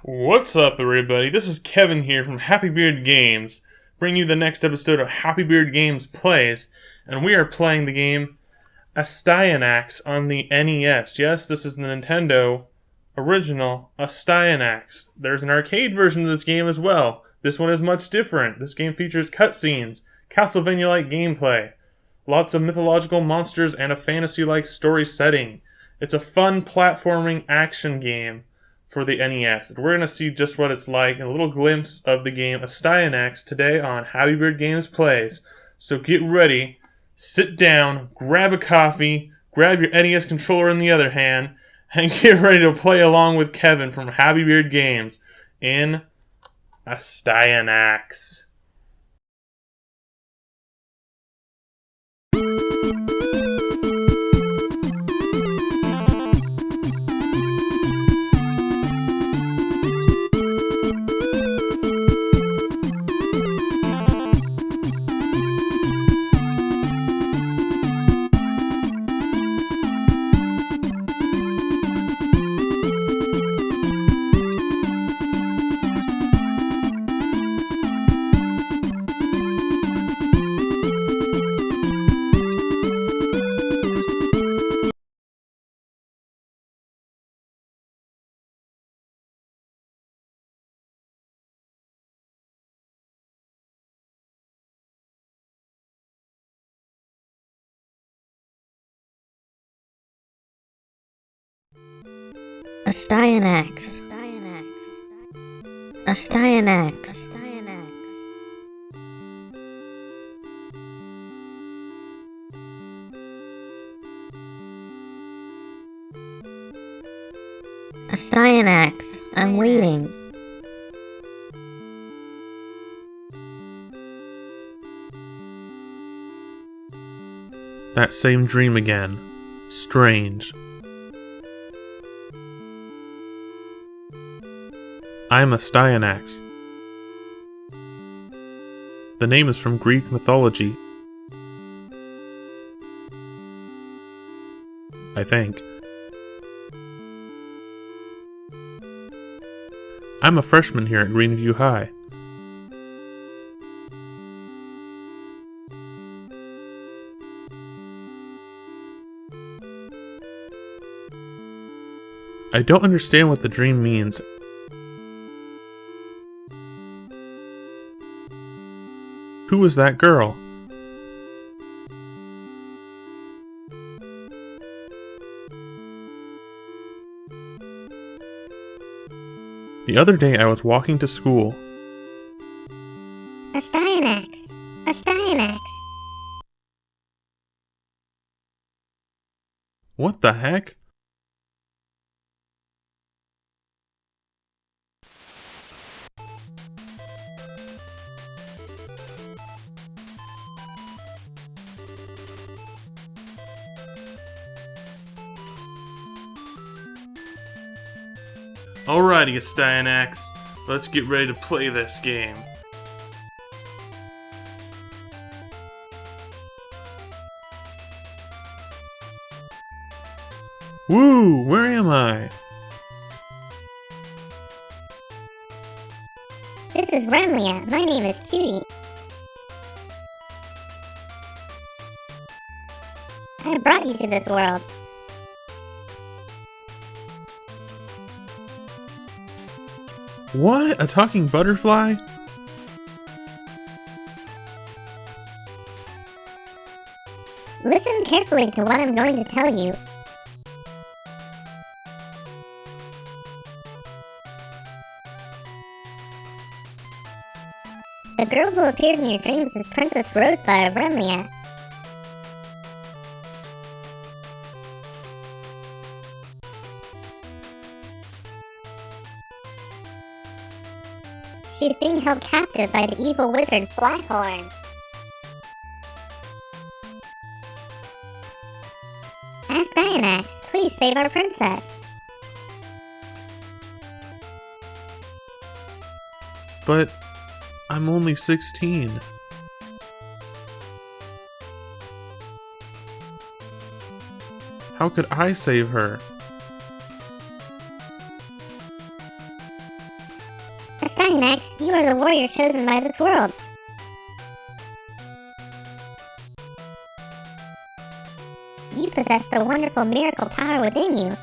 What's up, everybody? This is Kevin here from Happy Beard Games, bringing you the next episode of Happy Beard Games Plays, and we are playing the game Astyanax on the NES. Yes, this is the Nintendo original Astyanax. There's an arcade version of this game as well. This one is much different. This game features cutscenes, Castlevania-like gameplay, lots of mythological monsters, and a fantasy-like story setting. It's a fun platforming action game for the NES. We're going to see just what it's like and a little glimpse of the game Astyanax today on Happy Beard Games Plays. So get ready, sit down, grab a coffee, grab your NES controller in the other hand, and get ready to play along with Kevin from Happy Beard Games in Astyanax. Astyanax. Astyanax. Astyanax, I'm waiting. That same dream again. Strange. I'm Astyanax. The name is from Greek mythology. I think. I'm a freshman here at Greenview High. I don't understand what the dream means. Who was that girl? The other day I was walking to school. Astyanax. Astyanax. What the heck? Alrighty, Astyanax, let's get ready to play this game. Woo! Where am I? This is Remlia. My name is Cutie. I brought you to this world. What? A talking butterfly? Listen carefully to what I'm going to tell you. The girl who appears in your dreams is Princess Rosebud of Remlia. She's being held captive by the evil wizard Blackhorn. Astyanax, please save our princess. But I'm only 16. How could I save her? Astyanax, you are the warrior chosen by this world. You possess the wonderful miracle power within you.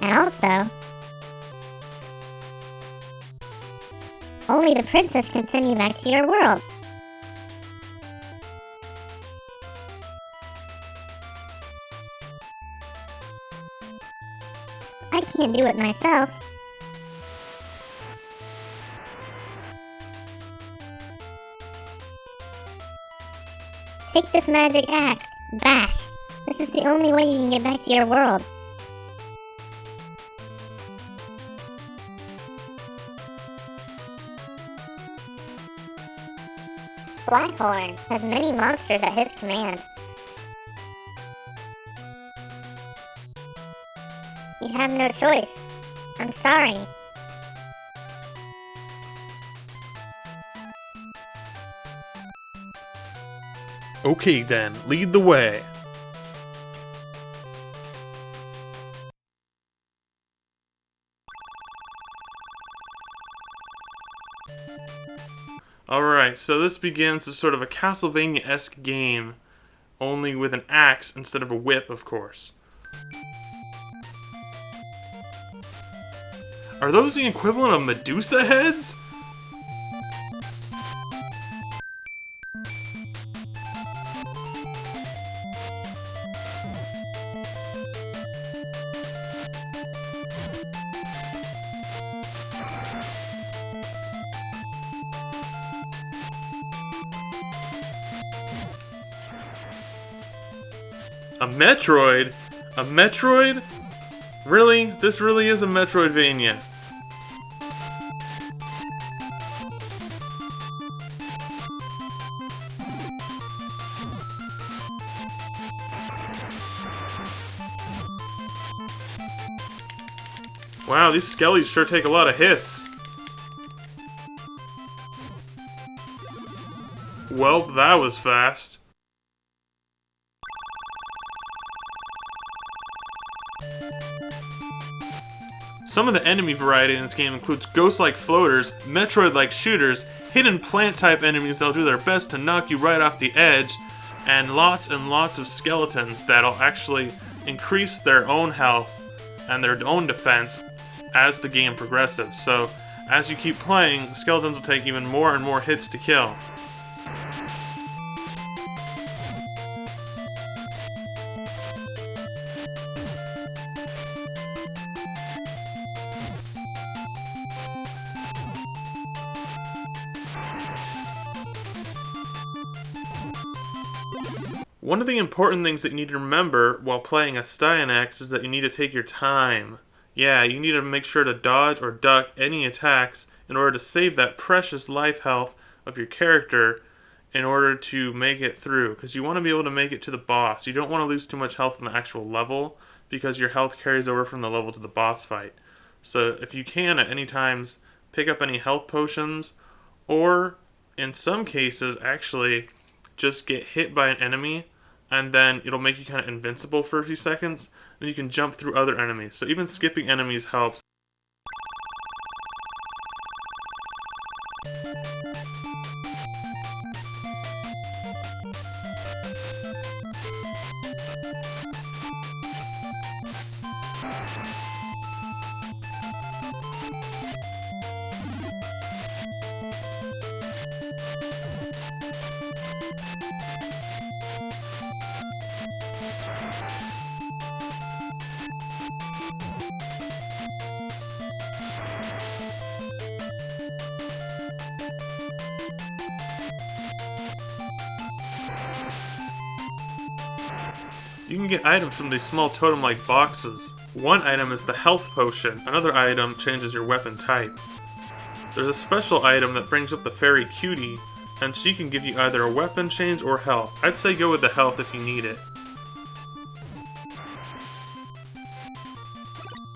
And also, only the princess can send you back to your world. I can't do it myself. Take this magic axe, Bash. This is the only way you can get back to your world. Blackhorn has many monsters at his command. You have no choice. I'm sorry. Okay then, lead the way. Alright, so this begins as sort of a Castlevania-esque game, only with an axe instead of a whip, of course. Are those the equivalent of Medusa heads? A Metroid? A Metroid? Really? This really is a Metroidvania. Wow, these skellies sure take a lot of hits. Well, that was fast. Some of the enemy variety in this game includes ghost-like floaters, Metroid-like shooters, hidden plant-type enemies that'll do their best to knock you right off the edge, and lots of skeletons that'll actually increase their own health and their own defense as the game progresses. So, as you keep playing, skeletons will take even more and more hits to kill. One of the important things that you need to remember while playing Astyanax is that you need to take your time. Yeah, you need to make sure to dodge or duck any attacks in order to save that precious life health of your character in order to make it through. Because you want to be able to make it to the boss. You don't want to lose too much health in the actual level because your health carries over from the level to the boss fight. So if you can at any times pick up any health potions, or in some cases actually just get hit by an enemy and then it'll make you kind of invincible for a few seconds, and you can jump through other enemies. So even skipping enemies helps. You can get items from these small totem-like boxes. One item is the health potion, another item changes your weapon type. There's a special item that brings up the fairy cutie, and she can give you either a weapon change or health. I'd say go with the health if you need it.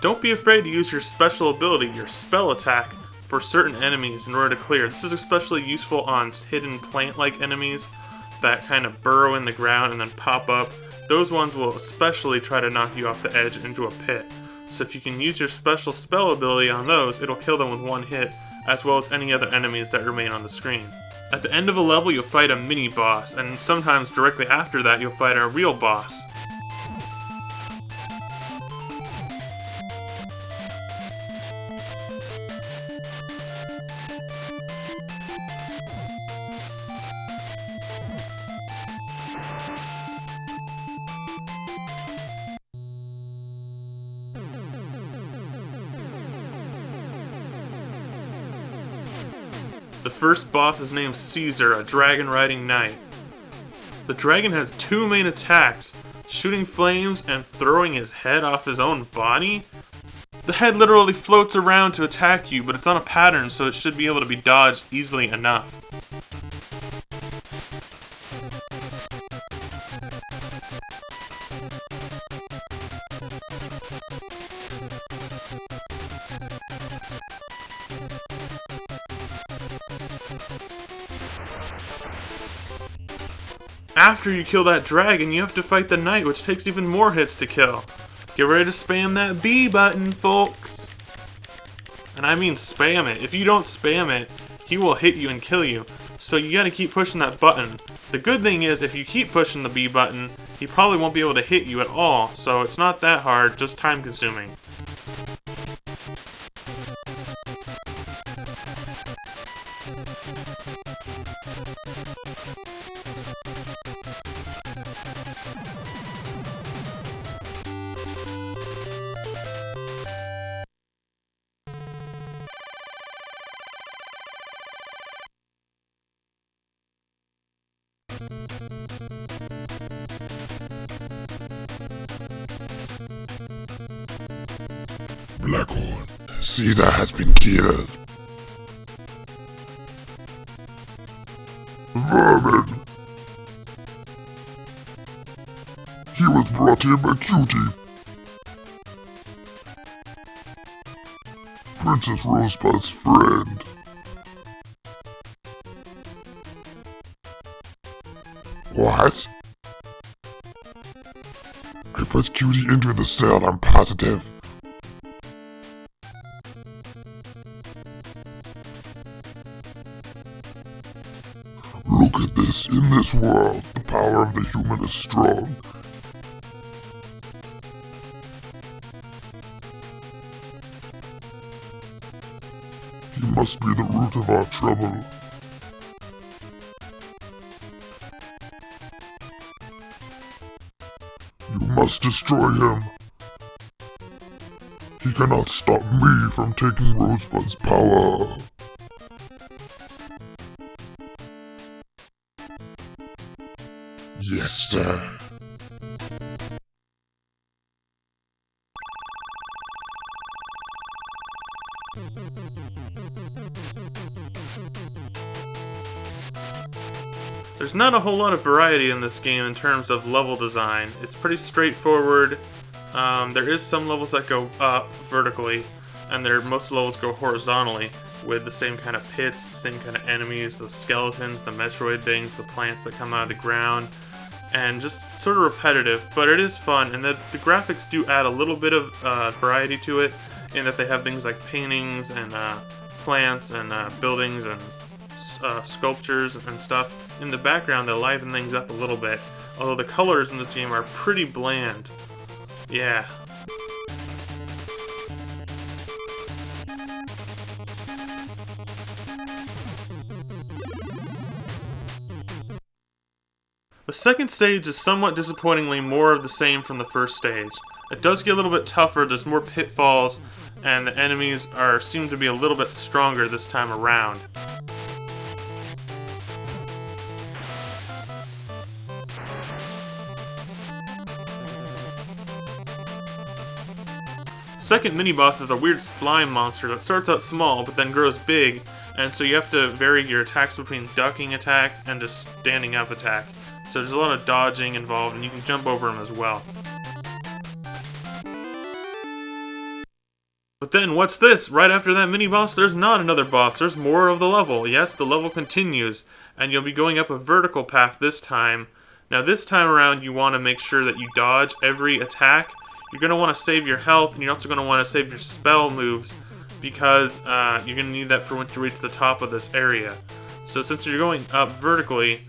Don't be afraid to use your special ability, your spell attack, for certain enemies in order to clear. This is especially useful on hidden plant-like enemies that kind of burrow in the ground and then pop up those ones will especially try to knock you off the edge into a pit. So if you can use your special spell ability on those, it'll kill them with one hit, as well as any other enemies that remain on the screen. At the end of a level, you'll fight a mini-boss, and sometimes directly after that, you'll fight a real boss. The first boss is named Caesar, a dragon-riding knight. The dragon has two main attacks, shooting flames and throwing his head off his own body. The head literally floats around to attack you, but it's on a pattern, so it should be able to be dodged easily enough. After you kill that dragon, you have to fight the knight, which takes even more hits to kill. Get ready to spam that B button, folks! And I mean spam it. If you don't spam it, he will hit you and kill you. So you gotta keep pushing that button. The good thing is, if you keep pushing the B button, he probably won't be able to hit you at all. So it's not that hard, just time consuming. Blackhorn, Caesar has been killed. Vermin! He was brought here by Cutie. Princess Rosebud's friend. What? I put Cutie into the cell, I'm positive. Look at this. In this world, the power of the human is strong. He must be the root of our trouble. You must destroy him. He cannot stop me from taking Rosebud's power. Yes, sir. There's not a whole lot of variety in this game in terms of level design. It's pretty straightforward. There is some levels that go up vertically, and most levels go horizontally with the same kind of pits, the same kind of enemies, the skeletons, the Metroid things, the plants that come out of the ground, and just sort of repetitive, but it is fun, and the graphics do add a little bit of variety to it, in that they have things like paintings and plants and buildings and sculptures and stuff in the background that liven things up a little bit, although the colors in this game are pretty bland. Yeah. The second stage is somewhat disappointingly more of the same from the first stage. It does get a little bit tougher, there's more pitfalls, and the enemies seem to be a little bit stronger this time around. Second mini-boss is a weird slime monster that starts out small but then grows big, and so you have to vary your attacks between ducking attack and just standing up attack. So there's a lot of dodging involved, and you can jump over him as well. But then, what's this? Right after that mini-boss, there's not another boss, there's more of the level. Yes, the level continues, and you'll be going up a vertical path this time. Now this time around, you want to make sure that you dodge every attack. You're going to want to save your health, and you're also going to want to save your spell moves, because you're going to need that for once you reach the top of this area. So since you're going up vertically,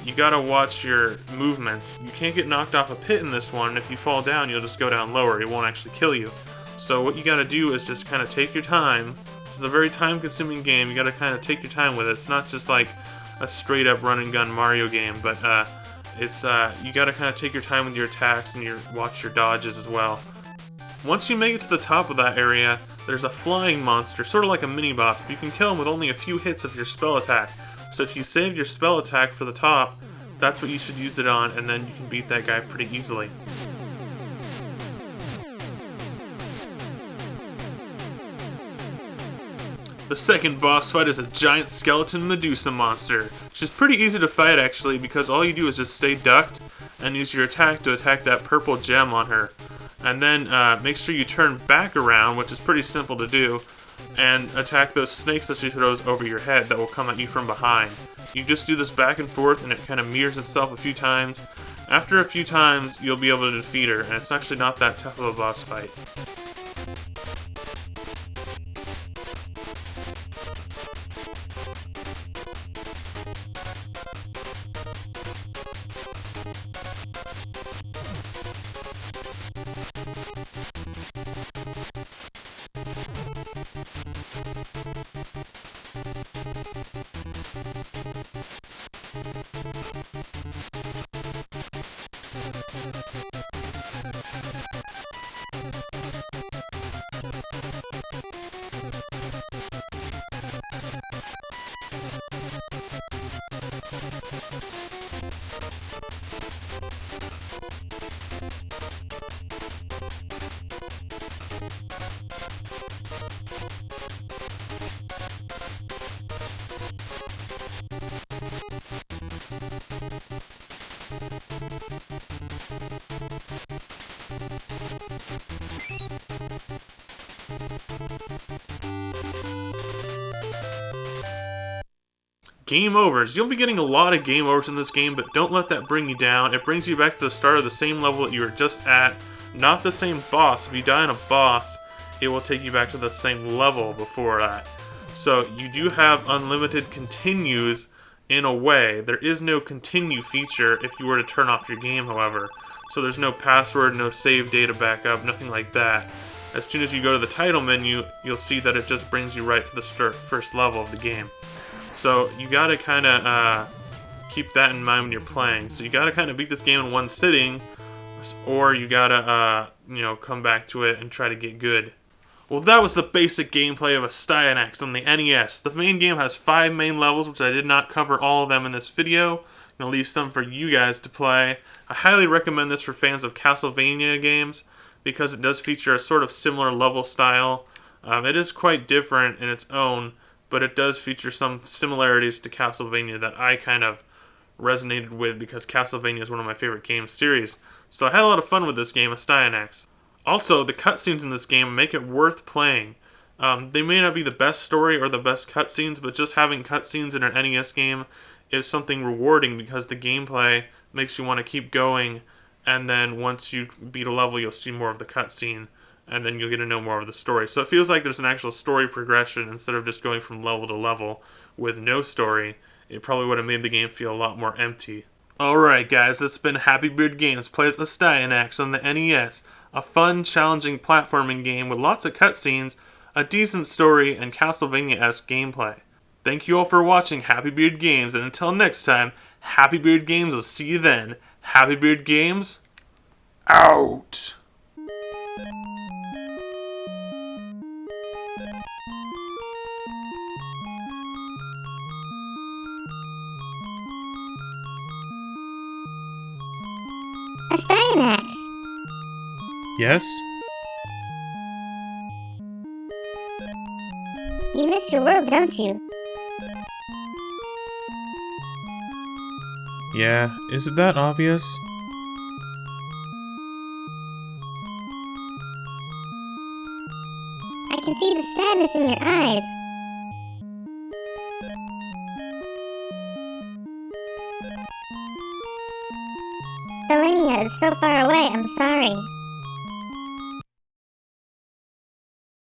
you gotta watch your movements. You can't get knocked off a pit in this one, and if you fall down, you'll just go down lower. It won't actually kill you. So what you gotta do is just kind of take your time. This is a very time-consuming game. You gotta kind of take your time with it. It's not just like a straight-up run-and-gun Mario game, but it's you gotta kind of take your time with your attacks and watch your dodges as well. Once you make it to the top of that area, there's a flying monster, sort of like a mini-boss, but you can kill him with only a few hits of your spell attack. So if you save your spell attack for the top, that's what you should use it on, and then you can beat that guy pretty easily. The second boss fight is a giant skeleton Medusa monster. She's pretty easy to fight actually, because all you do is just stay ducked and use your attack to attack that purple gem on her. And then make sure you turn back around, which is pretty simple to do, and attack those snakes that she throws over your head that will come at you from behind. You just do this back and forth, and it kind of mirrors itself a few times. After a few times, you'll be able to defeat her, and it's actually not that tough of a boss fight. Game overs. You'll be getting a lot of game overs in this game, but don't let that bring you down. It brings you back to the start of the same level that you were just at, not the same boss. If you die on a boss, it will take you back to the same level before that. So you do have unlimited continues in a way. There is no continue feature if you were to turn off your game, however. So there's no password, no save data backup, nothing like that. As soon as you go to the title menu, you'll see that it just brings you right to the first level of the game. So you gotta kind of keep that in mind when you're playing. So you gotta kind of beat this game in one sitting, or you gotta come back to it and try to get good. Well, that was the basic gameplay of Astyanax on the NES. The main game has 5 main levels, which I did not cover all of them in this video. I'm gonna leave some for you guys to play. I highly recommend this for fans of Castlevania games, because it does feature a sort of similar level style. It is quite different in its own, but it does feature some similarities to Castlevania that I kind of resonated with, because Castlevania is one of my favorite game series. So I had a lot of fun with this game, Astyanax. Also, the cutscenes in this game make it worth playing. They may not be the best story or the best cutscenes, but just having cutscenes in an NES game is something rewarding, because the gameplay makes you want to keep going, and then once you beat a level, you'll see more of the cutscene, and then you'll get to know more of the story. So it feels like there's an actual story progression instead of just going from level to level with no story. It probably would have made the game feel a lot more empty. Alright guys, that's been Happy Beard Games plays Astyanax on the NES. A fun, challenging platforming game with lots of cutscenes, a decent story, and Castlevania-esque gameplay. Thank you all for watching Happy Beard Games, and until next time, Happy Beard Games will see you then. Happy Beard Games, out! Astyanax! Yes? You miss your world, don't you? Yeah, is it that obvious? I can see the sadness in your eyes. Millennia is so far away, I'm sorry.